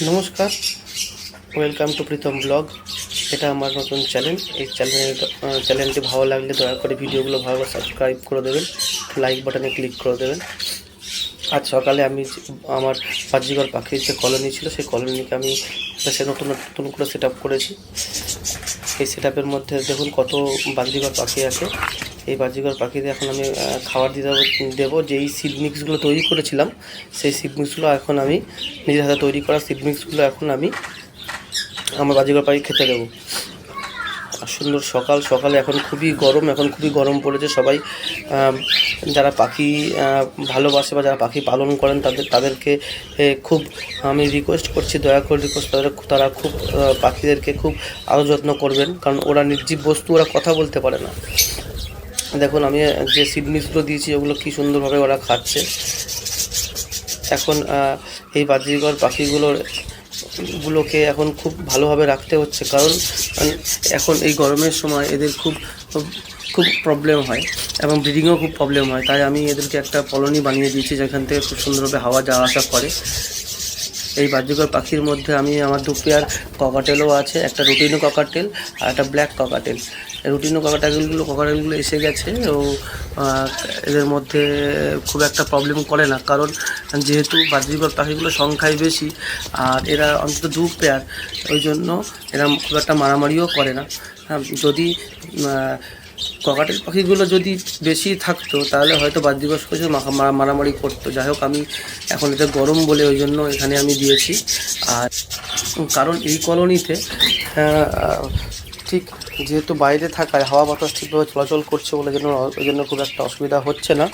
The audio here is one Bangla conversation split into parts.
নমস্কার, ওয়েলকাম টু প্রীতম ব্লগ। এটা আমার নতুন চ্যানেল। এই চ্যানেলটি ভালো লাগলে দয়া করে ভিডিওগুলো ভালো সাবস্ক্রাইব করে দেবেন, লাইক বাটনে ক্লিক করে দেবেন। আজ সকালে আমি আমার বাজিঘর পাখির যে কলোনি ছিল সেই কলোনিকে আমি নতুন করে সেট আপ করেছি। এই সেট আপের মধ্যে দেখুন কত বাজিঘর পাখি আছে। এই বাজিঘর পাখিদের এখন আমি খাবার দেবো। যেই সিড মিক্সগুলো তৈরি করেছিলাম সেই সিড মিক্সগুলো এখন আমি নিজের হাতে তৈরি করা সিড মিক্সগুলো এখন আমি আমার বাজিঘর পাখি খেতে দেবো। সুন্দর সকালে এখন খুবই গরম পড়েছে। সবাই যারা পাখি ভালোবাসে বা যারা পাখি পালন করেন তাদেরকে খুব আমি রিকোয়েস্ট করছি, দয়া করে তারা খুব পাখিদেরকে খুব আদর যত্ন করবেন, কারণ ওরা নির্জীব বস্তু, ওরা কথা বলতে পারে না। দেখুন আমি যে সিড মিক্সগুলো দিয়েছি ওগুলো কী সুন্দরভাবে ওরা খাচ্ছে। এখন এই বাজিঘর পাখিগুলোকে এখন খুব ভালোভাবে রাখতে হচ্ছে, কারণ এখন এই গরমের সময় এদের খুব প্রবলেম হয় এবং ব্রিডিংয়েও খুব প্রবলেম হয়। তাই আমি এদেরকে একটা কলোনি বানিয়ে দিয়েছি যেখান থেকে খুব সুন্দরভাবে হাওয়া যাওয়া আসা করে। এই বাজিঘর পাখির মধ্যে আমি আমার 2 পেয়ার ককাটেলও আছে, একটা রুটিনো ককাটেল আর একটা ব্ল্যাক ককাটেল। রুটিনো ককাটেলগুলো এসে গেছে। ও এদের মধ্যে খুব একটা প্রবলেম করে না, কারণ যেহেতু বাজিঘর পাখিগুলো সংখ্যায় বেশি আর এরা অন্তত 2 পেয়ার, ওই জন্য এরা খুব একটা মারামারিও করে না। যদি ককাটেল পাখিগুলো যদি বেশি থাকতো তাহলে হয়তো বাজিঘর পাখি মারামারি করতো। যাই হোক, আমি এখন এটা গরম বলে ওই জন্য এখানে আমি দিয়েছি। আর কারণ এই কলোনিতে ঠিক যেহেতু বাইরে থাকায় হাওয়া বাতাস ঠিকভাবে চলাচল করছে বলে ওই জন্য খুব একটা অসুবিধা হচ্ছে না।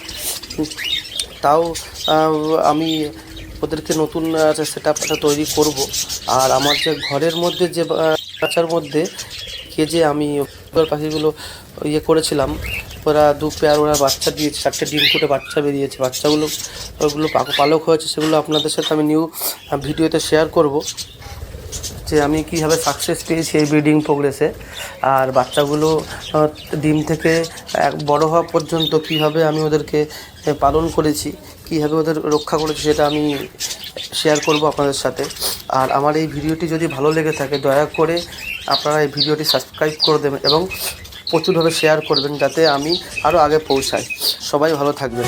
তাও আমি ওদেরকে নতুন সেট আপটা তৈরি করব। আর আমার যে ঘরের মধ্যে যে বাচ্চার মধ্যে যে আমি পাখিগুলো করেছিলাম, ওরা 2 পেয়ার ওরা বাচ্চা দিয়েছে, 4টে ডিম ফুটে বাচ্চা বেরিয়েছে। ওগুলো পালক হয়েছে, সেগুলো আপনাদের সাথে আমি নিউ ভিডিওতে শেয়ার করব যে আমি কীভাবে সাকসেস পেয়েছি এই ব্রিডিং প্রোগ্রেসে। আর বাচ্চাগুলো ডিম থেকে বড় হওয়া পর্যন্ত কীভাবে আমি ওদেরকে পালন করেছি, কীভাবে ওদের রক্ষা করেছি, সেটা আমি শেয়ার করব আপনাদের সাথে। আর আমার এই ভিডিওটি যদি ভালো লেগে থাকে দয়া করে আপনারা এই ভিডিওটি সাবস্ক্রাইব করে দেবেন এবং প্রচুরভাবে শেয়ার করবেন, যাতে আমি আরও আগে পৌঁছাই। সবাই ভালো থাকবেন।